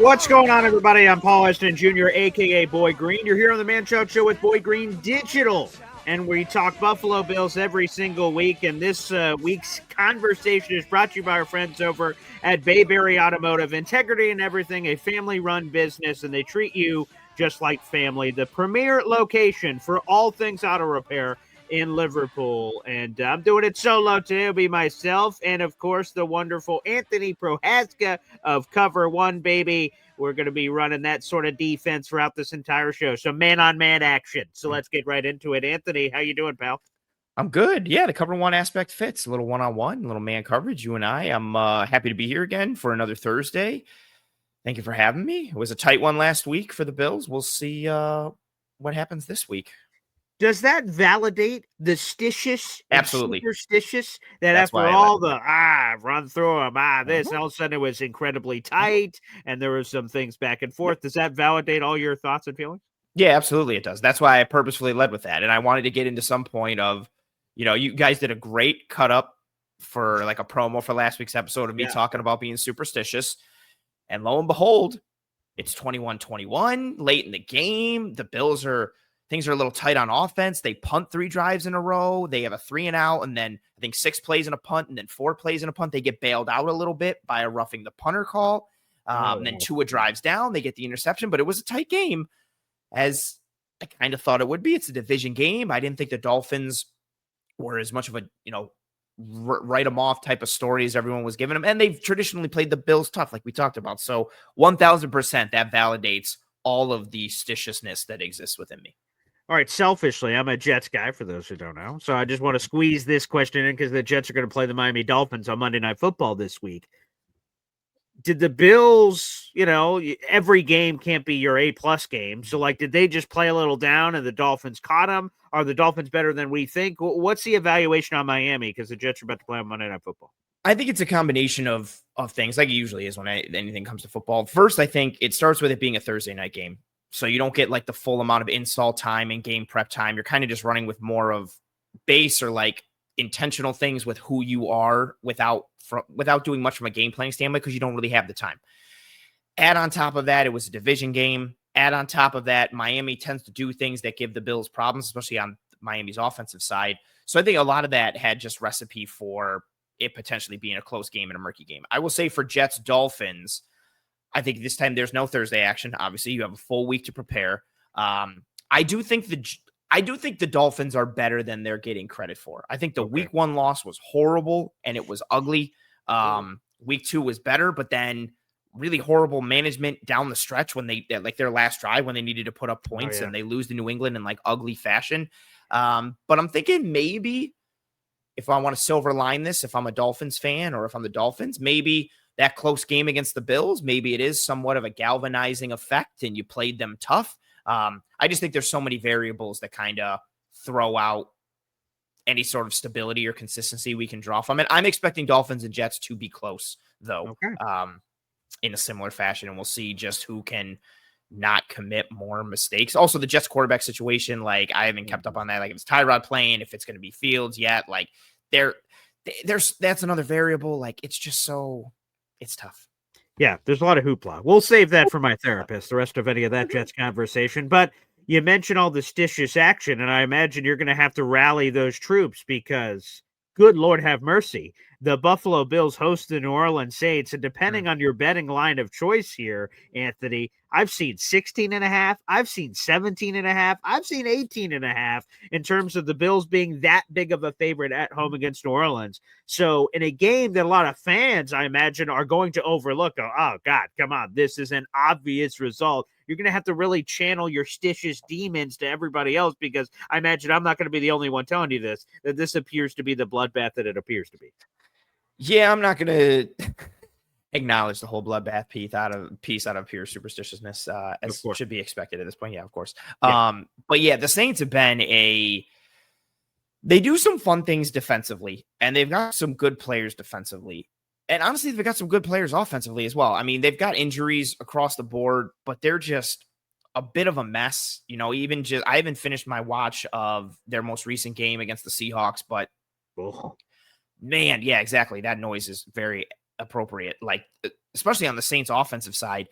What's going on, everybody? I'm Paul Eston Jr., a.k.a. Boy Green. You're here on the Man Child Show with Boy Green Digital, and we talk Buffalo Bills every single week, and this week's conversation is brought to you by our friends over at Bayberry Automotive. Integrity in everything, a family-run business, and they treat you just like family. The premier location for all things auto repair in Liverpool, and I'm doing it solo today. It'll be myself and, of course, the wonderful Anthony Prohaska of Cover One, baby. We're going to be running that sort of defense throughout this entire show, so man-on-man action. So let's get right into it. Anthony, how you doing, pal? I'm good. Yeah, the Cover One aspect fits. A little one-on-one, a little man coverage, you and I. I'm happy to be here again for another Thursday. Thank you for having me. It was a tight one last week for the Bills. We'll see what happens this week. Does that validate the stitious, absolutely superstitious that That's after all the run through them, this, all of a sudden it was incredibly tight and there were some things back and forth? Does that validate all your thoughts and feelings? Yeah, absolutely it does. That's why I purposefully led with that. And I wanted to get into some point of, you guys did a great cut up for like a promo for last week's episode of me talking about being superstitious. And lo and behold, it's 21-21 late in the game. The Bills things are a little tight on offense. They punt 3 drives in a row. They have a 3 and out, and then I think 6 plays in a punt, and then 4 plays in a punt. They get bailed out a little bit by a roughing the punter call. And then Tua drives down. They get the interception, but it was a tight game, as I kind of thought it would be. It's a division game. I didn't think the Dolphins were as much of a, write them off type of stories everyone was giving them. And they've traditionally played the Bills tough, like we talked about. So 1000% that validates all of the stitiousness that exists within me. All right, selfishly, I'm a Jets guy, for those who don't know. So I just want to squeeze this question in because the Jets are going to play the Miami Dolphins on Monday Night Football this week. Did the Bills, every game can't be your A-plus game. So, did they just play a little down and the Dolphins caught them? Are the Dolphins better than we think? What's the evaluation on Miami? Because the Jets are about to play on Monday Night Football. I think it's a combination of things, like it usually is when anything comes to football. First, I think it starts with it being a Thursday night game. So you don't get the full amount of install time and game prep time. You're kind of just running with more of base or intentional things with who you are without doing much from a game planning standpoint because you don't really have the time. Add on top of that, it was a division game. Add on top of that, Miami tends to do things that give the Bills problems, especially on Miami's offensive side. So I think a lot of that had just recipe for it potentially being a close game and a murky game. I will say for Jets Dolphins, I think this time there's no Thursday action. Obviously, you have a full week to prepare. I do think the Dolphins are better than they're getting credit for. I think the week 1 loss was horrible and it was ugly. Week 2 was better, but then really horrible management down the stretch when they their last drive when they needed to put up points and they lose to New England in ugly fashion. But I'm thinking maybe if I want to silver line this, if I'm a Dolphins fan or if I'm the Dolphins, maybe that close game against the Bills, maybe it is somewhat of a galvanizing effect and you played them tough. I just think there's so many variables that kind of throw out any sort of stability or consistency we can draw from it. I'm expecting Dolphins and Jets to be close, though, in a similar fashion, and we'll see just who can not commit more mistakes. Also, the Jets quarterback situation, I haven't kept up on that. If it's Tyrod playing, if it's going to be Fields yet, that's another variable. It's just it's tough. Yeah, there's a lot of hoopla. We'll save that for my therapist, the rest of any of that Jets conversation. But you mentioned all the stitious action, and I imagine you're going to have to rally those troops because, good Lord have mercy, the Buffalo Bills host the New Orleans Saints, and depending on your betting line of choice here, Anthony, I've seen 16.5, I've seen 17.5, I've seen 18.5 in terms of the Bills being that big of a favorite at home against New Orleans. So in a game that a lot of fans, I imagine, are going to overlook, oh God, come on, this is an obvious result. You're going to have to really channel your stitious demons to everybody else because I imagine I'm not going to be the only one telling you this, that this appears to be the bloodbath that it appears to be. Yeah, I'm not going to acknowledge the whole bloodbath piece out of pure superstitiousness, as should be expected at this point. Yeah, of course. Yeah. But yeah, the Saints have been they do some fun things defensively, and they've got some good players defensively. And honestly, they've got some good players offensively as well. I mean, they've got injuries across the board, but they're just a bit of a mess. I haven't finished my watch of their most recent game against the Seahawks, but man, yeah, exactly. That noise is very appropriate. Especially on the Saints offensive side,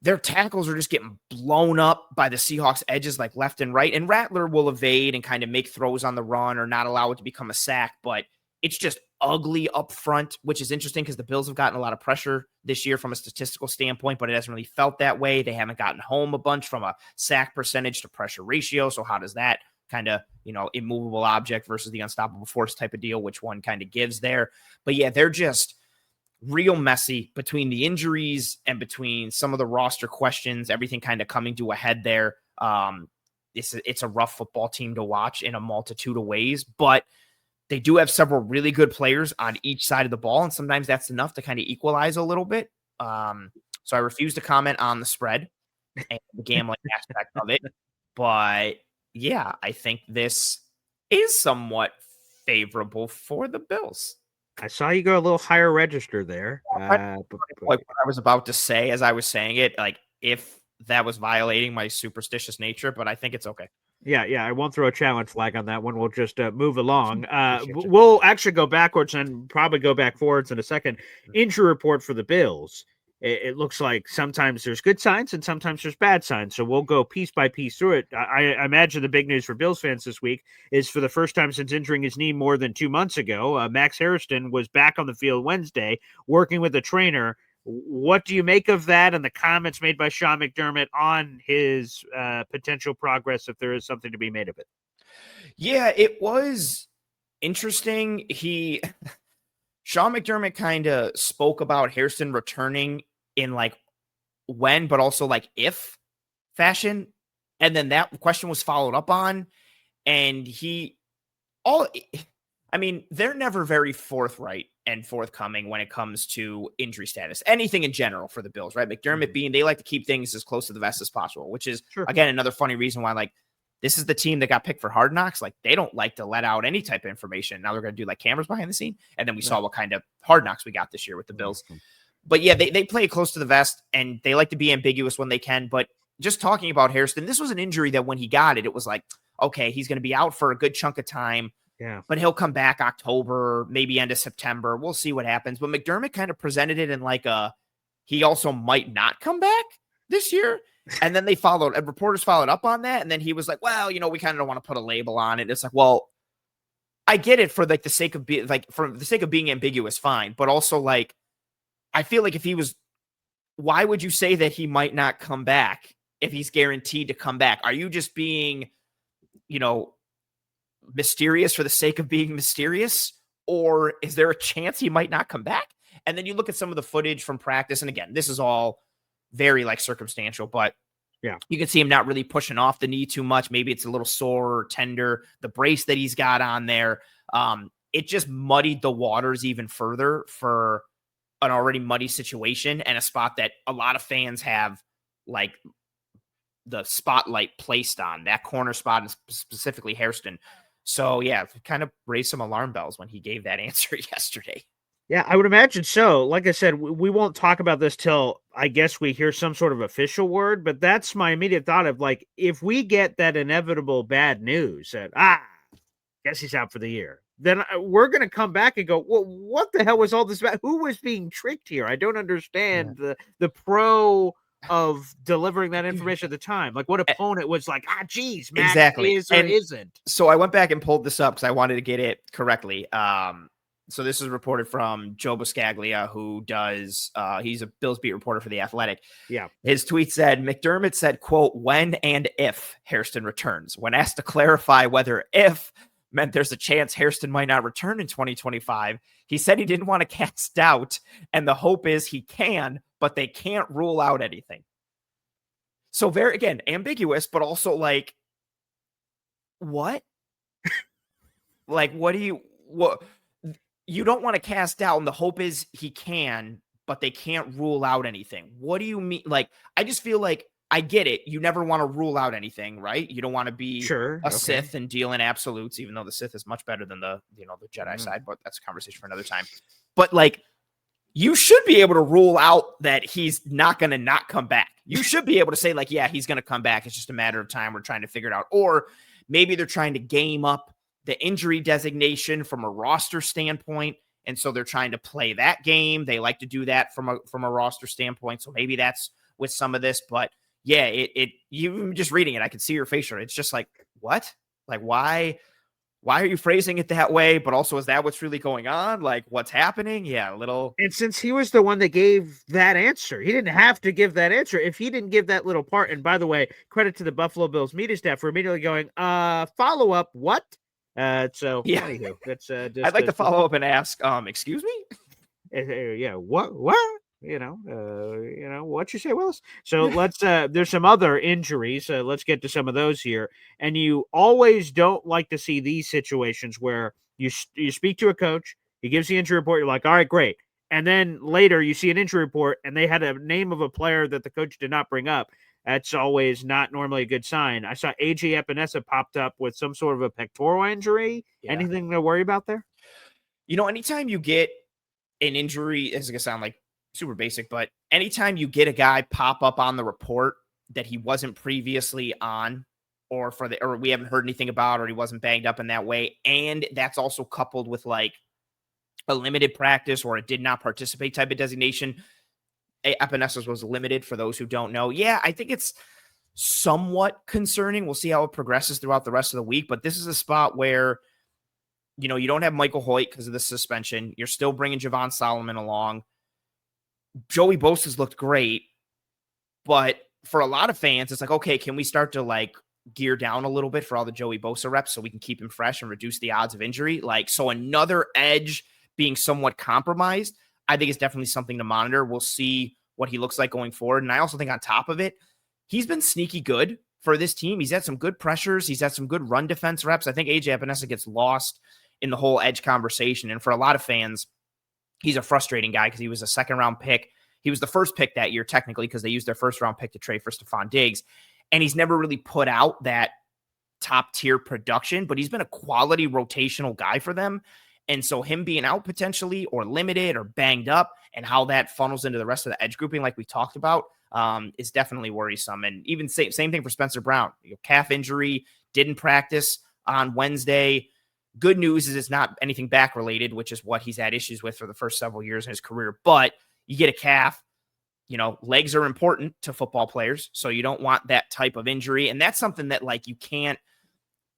their tackles are just getting blown up by the Seahawks edges like left and right. And Rattler will evade and kind of make throws on the run or not allow it to become a sack, but it's just ugly up front, which is interesting because the Bills have gotten a lot of pressure this year from a statistical standpoint, but it hasn't really felt that way. They haven't gotten home a bunch from a sack percentage to pressure ratio. So how does that kind of, immovable object versus the unstoppable force type of deal, which one kind of gives there? But yeah, they're just real messy between the injuries and between some of the roster questions, everything kind of coming to a head there. It's a rough football team to watch in a multitude of ways, but they do have several really good players on each side of the ball, and sometimes that's enough to kind of equalize a little bit. So I refuse to comment on the spread and the gambling aspect of it. But yeah, I think this is somewhat favorable for the Bills. I saw you go a little higher register there. Like what I was about to say as I was saying it, like if that was violating my superstitious nature, but I think it's okay. Yeah. I won't throw a challenge flag on that one. We'll just move along. We'll actually go backwards and probably go back forwards in a second. Injury report for the Bills. It looks like sometimes there's good signs and sometimes there's bad signs. So we'll go piece by piece through it. I imagine the big news for Bills fans this week is for the first time since injuring his knee more than 2 months ago, Max Hairston was back on the field Wednesday working with a trainer. What do you make of that and the comments made by Sean McDermott on his potential progress, if there is something to be made of it? Yeah, it was interesting. Sean McDermott kind of spoke about Hairston returning in like when, but also like if fashion. And then that question was followed up on. And they're never very forthright and forthcoming when it comes to injury status, anything in general for the Bills, right? McDermott being, they like to keep things as close to the vest as possible, which is, again, another funny reason why, like, this is the team that got picked for Hard Knocks. Like, they don't like to let out any type of information. Now they're going to do like cameras behind the scene. And then we saw what kind of Hard Knocks we got this year with the Bills. But yeah, they play close to the vest and they like to be ambiguous when they can. But just talking about Hairston, this was an injury that when he got it, it was like, okay, he's going to be out for a good chunk of time. Yeah. But he'll come back October, maybe end of September. We'll see what happens. But McDermott kind of presented it in like he also might not come back this year. And then reporters followed up on that. And then he was like, well, we kind of don't want to put a label on it. It's like, well, I get it for like the sake of being ambiguous, fine. But also like, I feel like why would you say that he might not come back if he's guaranteed to come back? Are you just being, mysterious for the sake of being mysterious? Or is there a chance he might not come back? And then you look at some of the footage from practice. And again, this is all very like circumstantial, but yeah, you can see him not really pushing off the knee too much. Maybe it's a little sore or tender. The brace that he's got on there, it just muddied the waters even further for an already muddy situation and a spot that a lot of fans have like the spotlight placed on, that corner spot, and specifically Hairston. So yeah, kind of raised some alarm bells when he gave that answer yesterday. Yeah, I would imagine so. Like I said, we won't talk about this till I guess we hear some sort of official word, but that's my immediate thought of like, if we get that inevitable bad news that, guess he's out for the year, then we're going to come back and go, well, what the hell was all this about? Who was being tricked here? I don't understand the pro of delivering that information at the time. Like what opponent was like, geez, Max exactly. is or isn't. So I went back and pulled this up because I wanted to get it correctly. So this is reported from Joe Buscaglia, who does, he's a Bills beat reporter for The Athletic. Yeah. His tweet said, McDermott said, quote, when and if Hairston returns. When asked to clarify whether if meant there's a chance Hairston might not return in 2025, he said he didn't want to cast doubt, and the hope is he can, but they can't rule out anything. So very, again, ambiguous, but also like, what? Like, what? You don't want to cast doubt, and the hope is he can, but they can't rule out anything. What do you mean? Like, I just feel like I get it. You never want to rule out anything, right? You don't want to be a Sith and deal in absolutes, even though the Sith is much better than the Jedi side, but that's a conversation for another time. But like, you should be able to rule out that he's not going to not come back. You should be able to say like, yeah, he's going to come back. It's just a matter of time. We're trying to figure it out. Or maybe they're trying to game up the injury designation from a roster standpoint. And so they're trying to play that game. They like to do that from a roster standpoint. So maybe that's with some of this, but yeah, you just reading it, I could see your facial. It's just like, what? Like, why are you phrasing it that way? But also, is that what's really going on? Like, what's happening? Yeah, a little. And since he was the one that gave that answer, he didn't have to give that answer. If he didn't give that little part, and by the way, credit to the Buffalo Bills media staff for immediately going, follow up, what? So Yeah, anywho, that's just I'd like to follow up and ask, excuse me? yeah, what? What you say, Willis? So let's there's some other injuries. Let's get to some of those here. And you always don't like to see these situations where you speak to a coach, he gives the injury report, you're like, all right, great. And then later you see an injury report and they had a name of a player that the coach did not bring up. That's always not normally a good sign. I saw AJ Epinesa popped up with some sort of a pectoral injury. Yeah. Anything to worry about there? Anytime you get an injury, it's going to sound like super basic, but anytime you get a guy pop up on the report that he wasn't previously on, or we haven't heard anything about, or he wasn't banged up in that way, and that's also coupled with like a limited practice or a did not participate type of designation. Epinesis was limited, for those who don't know. Yeah, I think it's somewhat concerning. We'll see how it progresses throughout the rest of the week, but this is a spot where you don't have Michael Hoyt because of the suspension. You're still bringing Javon Solomon along. Joey Bosa's looked great, but for a lot of fans, it's like, okay, can we start to like gear down a little bit for all the Joey Bosa reps so we can keep him fresh and reduce the odds of injury? Like, so another edge being somewhat compromised, I think is definitely something to monitor. We'll see what he looks like going forward. And I also think on top of it, he's been sneaky good for this team. He's had some good pressures. He's had some good run defense reps. I think AJ Epinesa gets lost in the whole edge conversation. And for a lot of fans, he's a frustrating guy because he was a second-round pick. He was the first pick that year, technically, because they used their first-round pick to trade for Stephon Diggs. And he's never really put out that top-tier production, but he's been a quality rotational guy for them. And so him being out potentially or limited or banged up and how that funnels into the rest of the edge grouping like we talked about is definitely worrisome. And even same thing for Spencer Brown. Calf injury, didn't practice on Wednesday. Good news is it's not anything back related, which is what he's had issues with for the first several years in his career. But you get a calf, legs are important to football players. So you don't want that type of injury. And that's something that like you can't,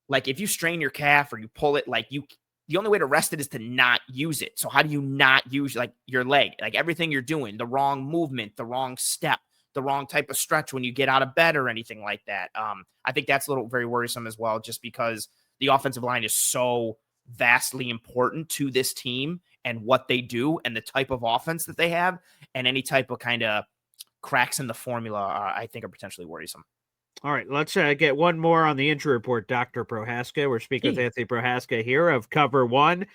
like if you strain your calf or you pull it, like the only way to rest it is to not use it. So how do you not use like your leg? Like everything you're doing, the wrong movement, the wrong step, the wrong type of stretch when you get out of bed or anything like that. I think that's very worrisome as well, just because the offensive line is so vastly important to this team and what they do and the type of offense that they have, and any type of kind of cracks in the formula, I think are potentially worrisome. All right, let's get one more on the injury report, Dr. Prohaska. We're speaking with Anthony Prohaska here of Cover One.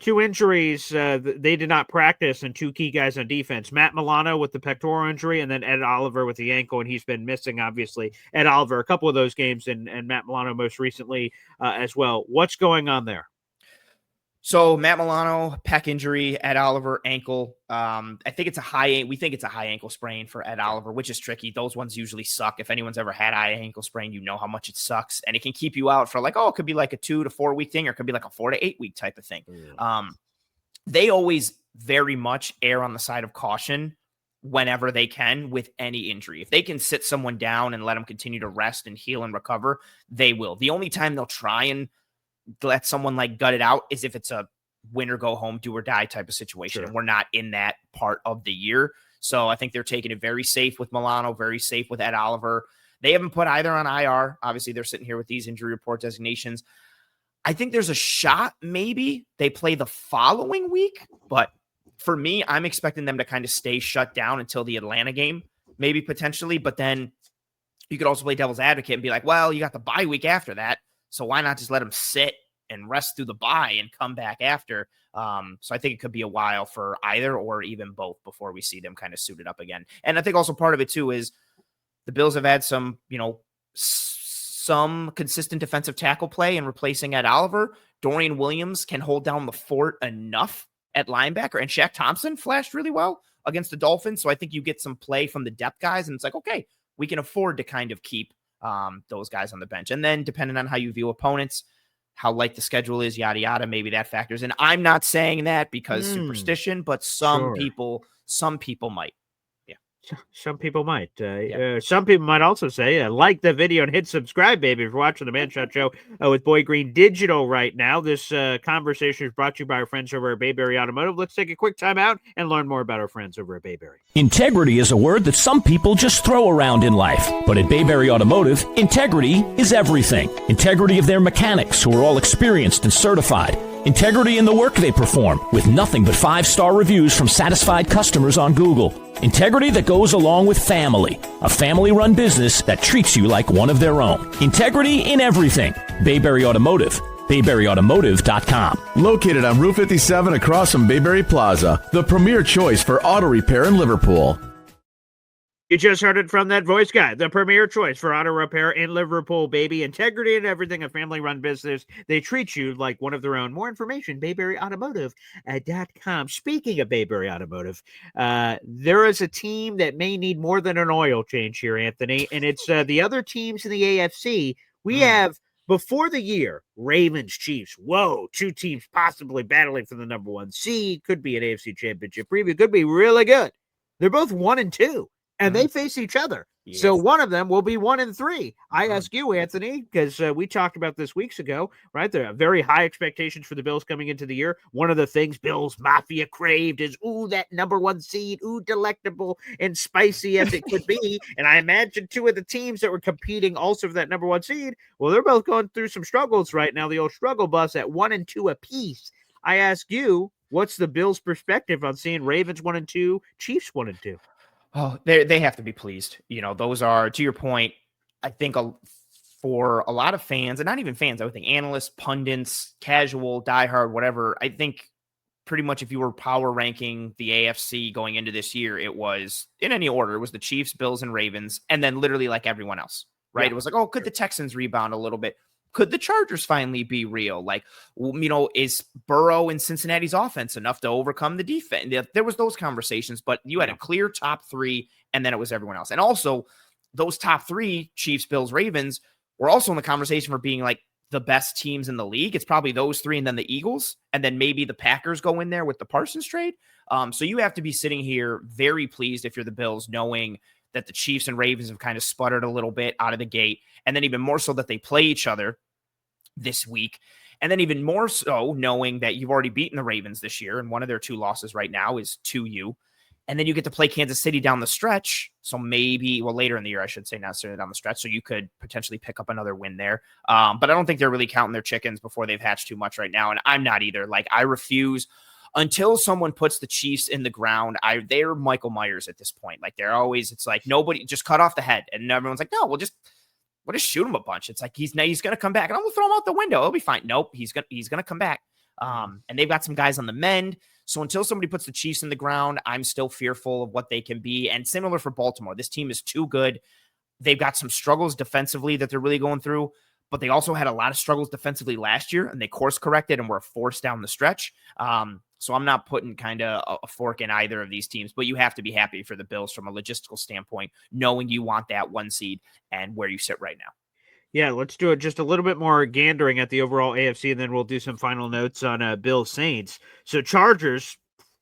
2 injuries, they did not practice, and 2 key guys on defense. Matt Milano with the pectoral injury, and then Ed Oliver with the ankle, and he's been missing, obviously. Ed Oliver, a couple of those games, and Matt Milano most recently as well. What's going on there? So Matt Milano, pec injury, Ed Oliver, ankle. We think it's a high ankle sprain for Ed Oliver, which is tricky. Those ones usually suck. If anyone's ever had high ankle sprain, you know how much it sucks. And it can keep you out for like, it could be like a 2 to 4 week thing, or it could be like a 4 to 8 week type of thing. They always very much err on the side of caution whenever they can with any injury. If they can sit someone down and let them continue to rest and heal and recover, they will. The only time they'll try and let someone like gut it out is if it's a win or go home, do or die type of situation. Sure. And we're not in that part of the year. So I think they're taking it very safe with Milano, very safe with Ed Oliver. They haven't put either on IR. Obviously, they're sitting here with these injury report designations. I think there's a shot maybe they play the following week. But for me, I'm expecting them to kind of stay shut down until the Atlanta game, maybe potentially. But then you could also play devil's advocate and be like, well, you got the bye week after that. So why not just let them sit and rest through the bye and come back after? So I think it could be a while for either or even both before we see them kind of suited up again. And I think also part of it too is the Bills have had some, some consistent defensive tackle play in replacing Ed Oliver. Dorian Williams can hold down the fort enough at linebacker, and Shaq Thompson flashed really well against the Dolphins. So I think you get some play from the depth guys, and it's like, okay, we can afford to kind of keep those guys on the bench. And then depending on how you view opponents, how light the schedule is, yada, yada, maybe that factors in. I'm not saying that because superstition, but some people might. Yeah. Some people might. Yeah. Some people might also say, like the video and hit subscribe, baby, if you're watching the Man Shot Show with Boy Green Digital right now. This conversation is brought to you by our friends over at Bayberry Automotive. Let's take a quick time out and learn more about our friends over at Bayberry. Integrity is a word that some people just throw around in life. But at Bayberry Automotive, integrity is everything. Integrity of their mechanics, who are all experienced and certified. Integrity in the work they perform, with nothing but 5-star reviews from satisfied customers on Google. Integrity that goes along with family, a family-run business that treats you like one of their own. Integrity in everything. Bayberry Automotive. BayberryAutomotive.com. Located on Route 57 across from Bayberry Plaza, the premier choice for auto repair in Liverpool. You just heard it from that voice guy, the premier choice for auto repair in Liverpool, baby. Integrity and everything, a family-run business. They treat you like one of their own. More information, BayberryAutomotive.com. Speaking of Bayberry Automotive, there is a team that may need more than an oil change here, Anthony, and it's the other teams in the AFC. We have, before the year, Ravens, Chiefs. Whoa, two teams possibly battling for the number 1 seed. Could be an AFC championship preview. Could be really good. They're both 1-2. And they face each other. Yes. So one of them will be 1-3. I ask you, Anthony, because we talked about this weeks ago, right? There are very high expectations for the Bills coming into the year. One of the things Bills Mafia craved is, that number 1 seed, delectable and spicy as it could be. And I imagine two of the teams that were competing also for that number 1 seed, well, they're both going through some struggles right now, the old struggle bus at 1-2 apiece. I ask you, what's the Bills' perspective on seeing Ravens 1-2, Chiefs 1-2? Oh, they have to be pleased. Those are, to your point, I think for a lot of fans, and not even fans, I would think analysts, pundits, casual, diehard, whatever. I think pretty much if you were power ranking the AFC going into this year, it was in any order. It was the Chiefs, Bills, and Ravens, and then literally like everyone else, right? Yeah. It was like, could the Texans rebound a little bit? Could the Chargers finally be real? Like, is Burrow and Cincinnati's offense enough to overcome the defense? There was those conversations, but you had a clear top 3, and then it was everyone else. And also, those top 3, Chiefs, Bills, Ravens, were also in the conversation for being like the best teams in the league. It's probably those 3 and then the Eagles, and then maybe the Packers go in there with the Parsons trade. So you have to be sitting here very pleased if you're the Bills, knowing that the Chiefs and Ravens have kind of sputtered a little bit out of the gate, and then even more so that they play each other this week. And then even more so knowing that you've already beaten the Ravens this year, and one of their 2 losses right now is to you. And then you get to play Kansas City down the stretch. So maybe, later in the year, I should say, not necessarily down the stretch. So you could potentially pick up another win there. But I don't think they're really counting their chickens before they've hatched too much right now. And I'm not either. Like, I refuse until someone puts the Chiefs in the ground. They're Michael Myers at this point. Like, they're always, it's like nobody just cut off the head. And everyone's like, no, we'll just shoot him a bunch. It's like he's going to come back, and I'm going to throw him out the window. It'll be fine. Nope, he's going to come back. And they've got some guys on the mend. So until somebody puts the Chiefs in the ground, I'm still fearful of what they can be. And similar for Baltimore, this team is too good. They've got some struggles defensively that they're really going through, but they also had a lot of struggles defensively last year, and they course corrected and were forced down the stretch. So I'm not putting kind of a fork in either of these teams, but you have to be happy for the Bills from a logistical standpoint, knowing you want that 1 seed and where you sit right now. Yeah, let's do it just a little bit more gandering at the overall AFC, and then we'll do some final notes on Bills Saints. So Chargers,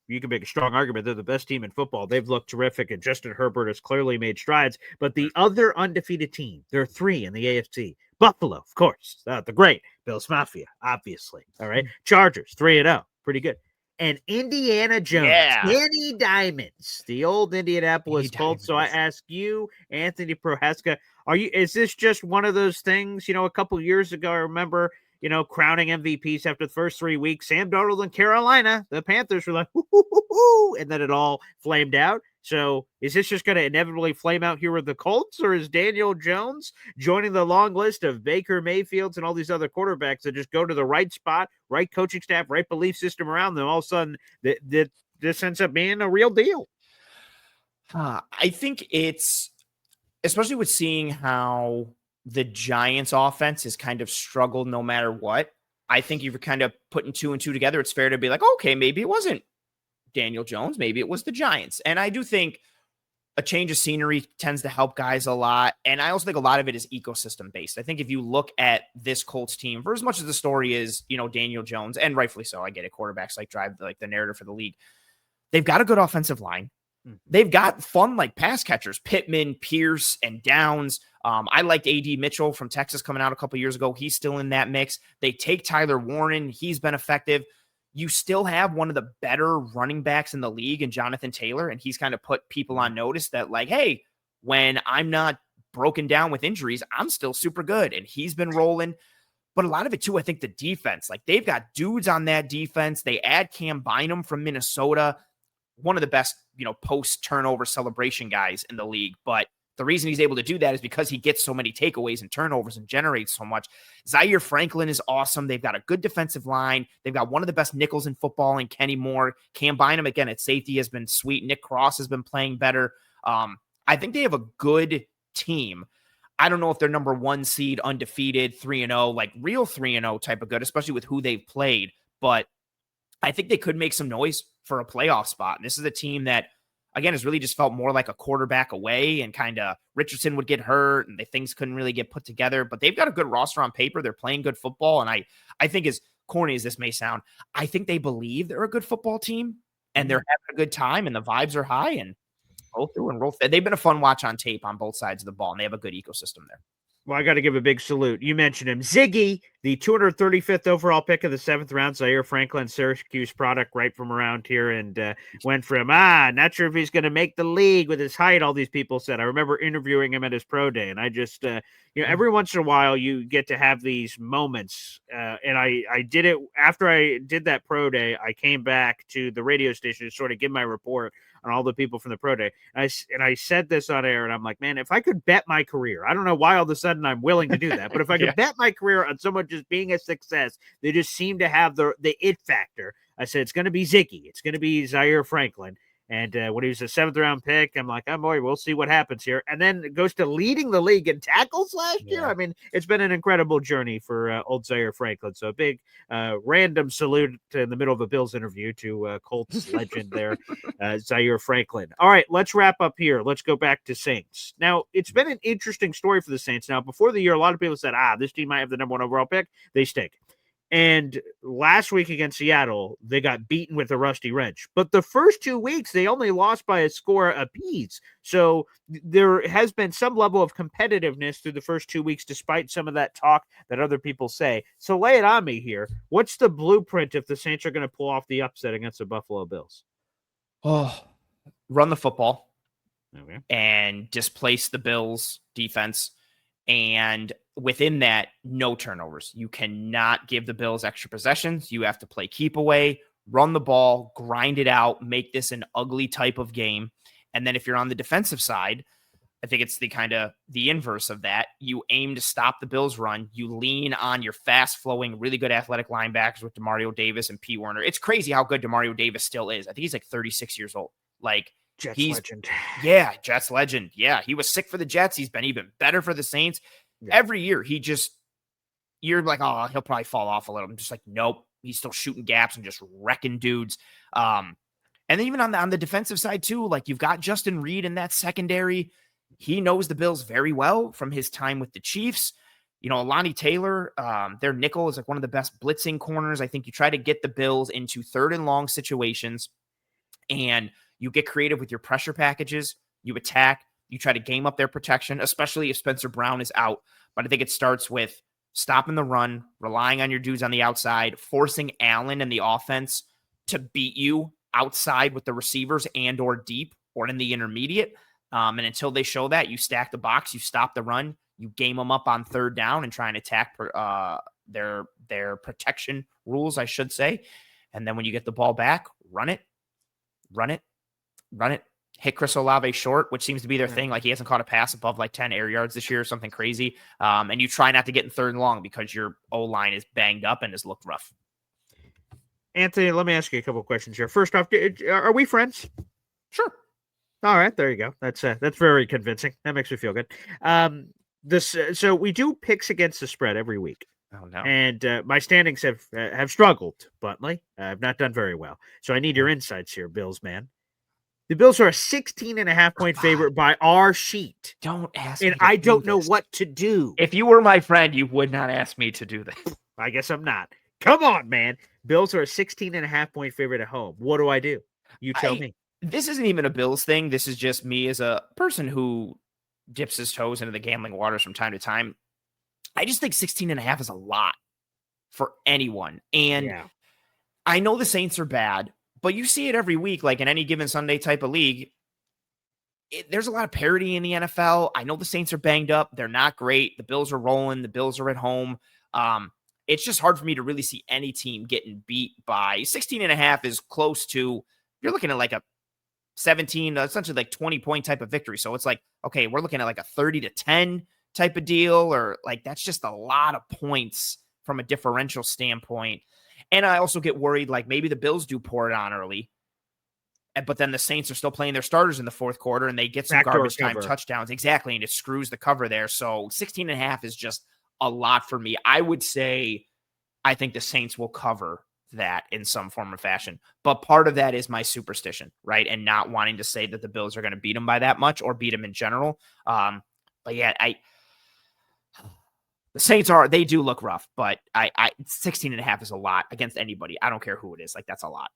you can make a strong argument they're the best team in football. They've looked terrific, and Justin Herbert has clearly made strides. But the other undefeated team, there are 3 in the AFC. Buffalo, of course, the great Bills Mafia, obviously. All right, Chargers 3-0, pretty good. And Indiana Jones, Danny Diamonds, the old Indianapolis Colts. So I ask you, Anthony Prohaska, is this just one of those things? A couple years ago, I remember, crowning MVPs after the first 3 weeks. Sam Darnold in Carolina, the Panthers were like, hoo, and then it all flamed out. So is this just going to inevitably flame out here with the Colts, or is Daniel Jones joining the long list of Baker Mayfields and all these other quarterbacks that just go to the right spot, right coaching staff, right belief system around them? All of a sudden, this ends up being a real deal. I think it's, especially with seeing how the Giants offense has kind of struggled no matter what. I think you're kind of putting 2 and 2 together. It's fair to be like, okay, maybe it wasn't Daniel Jones, maybe it was the Giants. And I do think a change of scenery tends to help guys a lot. And I also think a lot of it is ecosystem based. I think if you look at this Colts team, for as much as the story is, Daniel Jones, and rightfully so, I get it, quarterbacks drive the narrative for the league. They've got a good offensive line. they've got fun like pass catchers, Pittman, Pierce, and Downs. I liked A.D. Mitchell from Texas coming out a couple years ago. He's still in that mix. They take Tyler Warren. He's been effective. You still have one of the better running backs in the league in Jonathan Taylor, and he's kind of put people on notice that like, hey, when I'm not broken down with injuries, I'm still super good, and he's been rolling. But a lot of it too, I think the defense, like they've got dudes on that defense. They add Cam Bynum from Minnesota, one of the best, post-turnover celebration guys in the league. But the reason he's able to do that is because he gets so many takeaways and turnovers and generates so much. Zaire Franklin is awesome. They've got a good defensive line. They've got one of the best nickels in football in Kenny Moore. Cam Bynum, again, at safety has been sweet. Nick Cross has been playing better. I think they have a good team. I don't know if they're number 1 seed, undefeated, 3-0, like real 3-0 type of good, especially with who they've played. But I think they could make some noise for a playoff spot. And this is a team that, again, has really just felt more like a quarterback away, and kind of Richardson would get hurt and things couldn't really get put together. But they've got a good roster on paper. They're playing good football. And I think, as corny as this may sound, I think they believe they're a good football team and they're having a good time and the vibes are high, and roll through and roll. They've been a fun watch on tape on both sides of the ball, and they have a good ecosystem there. Well, I got to give a big salute. You mentioned him. Ziggy, the 235th overall pick of the 7th round, Zaire Franklin, Syracuse product right from around here, and went from, not sure if he's going to make the league with his height, all these people said. I remember interviewing him at his pro day, and I just, every once in a while you get to have these moments, and I did it after I did that pro day. I came back to the radio station to sort of give my report on all the people from the pro day. And I said this on air, and I'm like, man, if I could bet my career, I don't know why all of a sudden I'm willing to do that, but if I could bet my career on someone just being a success, they just seem to have the it factor. I said, it's going to be Ziggy. It's going to be Zaire Franklin. And when he was a 7th round pick, I'm like, oh boy, we'll see what happens here. And then it goes to leading the league in tackles last year. I mean, it's been an incredible journey for old Zaire Franklin. So a big random salute in the middle of a Bills interview to Colts legend there, Zaire Franklin. All right, let's wrap up here. Let's go back to Saints. Now, it's been an interesting story for the Saints. Now, before the year, a lot of people said, this team might have the number 1 overall pick. They stink. And last week against Seattle, they got beaten with a rusty wrench. But the first 2 weeks, they only lost by a score apiece. So there has been some level of competitiveness through the first 2 weeks, despite some of that talk that other people say. So lay it on me here. What's the blueprint if the Saints are going to pull off the upset against the Buffalo Bills? Run the football. Okay. And displace the Bills defense. And within that, no turnovers. You cannot give the Bills extra possessions. You have to play keep away, run the ball, grind it out, make this an ugly type of game. And then if you're on the defensive side, I think it's the inverse of that. You aim to stop the Bills run. You lean on your fast flowing, really good athletic linebackers with Demario Davis and P. Werner. It's crazy how good Demario Davis still is. I think he's like 36 years old. Like, Jets legend. Yeah, Jets legend. Yeah, he was sick for the Jets. He's been even better for the Saints. Yeah. Every year, you're like, he'll probably fall off a little. I'm just like, nope. He's still shooting gaps and just wrecking dudes. And then even on the defensive side too, like you've got Justin Reed in that secondary. He knows the Bills very well from his time with the Chiefs. Lonnie Taylor, their nickel is like one of the best blitzing corners. I think you try to get the Bills into 3rd and long situations, and you get creative with your pressure packages. You attack. You try to game up their protection, especially if Spencer Brown is out. But I think it starts with stopping the run, relying on your dudes on the outside, forcing Allen and the offense to beat you outside with the receivers and or deep or in the intermediate. And until they show that, you stack the box, you stop the run, you game them up on 3rd down and try and attack their protection rules, I should say. And then when you get the ball back, run it. Hit Chris Olave short, which seems to be their thing. Like he hasn't caught a pass above like 10 air yards this year or something crazy. And you try not to get in 3rd and long because your O-line is banged up and has looked rough. Anthony, let me ask you a couple of questions here. First off, are we friends? Sure. All right, there you go. That's very convincing. That makes me feel good. So we do picks against the spread every week. Oh no! And my standings have struggled, bluntly. I've not done very well. So I need your insights here, Bills man. The Bills are a 16.5-point favorite by our sheet. Don't ask me. And I don't know what to do. If you were my friend, you would not ask me to do this. I guess I'm not. Come on, man. Bills are a 16.5-point favorite at home. What do I do? You tell me. this isn't even a Bills thing. This is just me as a person who dips his toes into the gambling waters from time to time. I just think 16.5 is a lot for anyone. And I know the Saints are bad, but you see it every week, like in any given Sunday type of league. There's a lot of parity in the NFL. I know the Saints are banged up. They're not great. The Bills are rolling. The Bills are at home. It's just hard for me to really see any team getting beat by 16.5 is close to, you're looking at like a 17, essentially like 20-point type of victory. So it's like, okay, we're looking at like a 30-10 type of deal, or like, that's just a lot of points from a differential standpoint. And I also get worried, like maybe the Bills do pour it on early, but then the Saints are still playing their starters in the fourth quarter and they get some garbage time touchdowns. Exactly. And it screws the cover there. So 16.5 is just a lot for me. I would say, I think the Saints will cover that in some form or fashion, but part of that is my superstition, right? And not wanting to say that the Bills are going to beat them by that much or beat them in general. But yeah, the Saints they do look rough, but 16.5 is a lot against anybody. I don't care who it is. Like, that's a lot.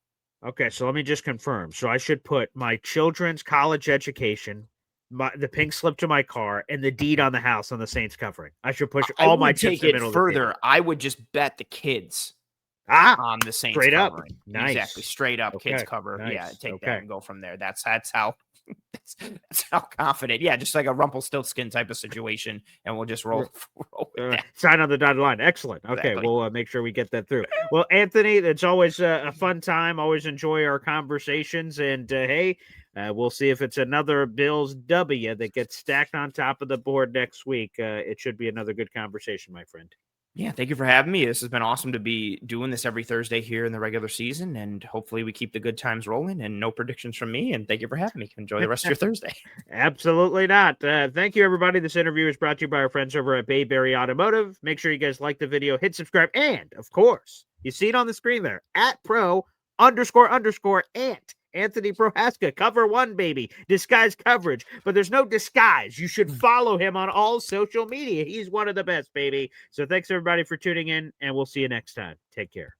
Okay, so let me just confirm. So I should put my children's college education, the pink slip to my car, and the deed on the house on the Saints covering. I should push all my chips in the middle further. Of the I would just bet the kids on the Saints straight covering. Up. Nice. Exactly, straight up kids cover. Nice. Yeah, take that and go from there. That's how that's how confident. Yeah, just like a Rumpelstiltskin type of situation, and we'll just roll with that. Sign on the dotted line. Excellent. Okay, Exactly. We'll make sure we get that through. Well, Anthony, it's always a fun time. Always enjoy our conversations, and hey, we'll see if it's another Bills W that gets stacked on top of the board next week. It should be another good conversation, my friend. Yeah, thank you for having me. This has been awesome to be doing this every Thursday here in the regular season, and hopefully we keep the good times rolling. And no predictions from me, and thank you for having me. Enjoy the rest of your Thursday. Absolutely not. Thank you, everybody. This interview is brought to you by our friends over at Bayberry Automotive. Make sure you guys like the video, hit subscribe, and, of course, you see it on the screen there, at @pro__ant. Anthony Prohaska, cover one, baby. Disguise coverage. But there's no disguise. You should follow him on all social media. He's one of the best, baby. So thanks, everybody, for tuning in, and we'll see you next time. Take care.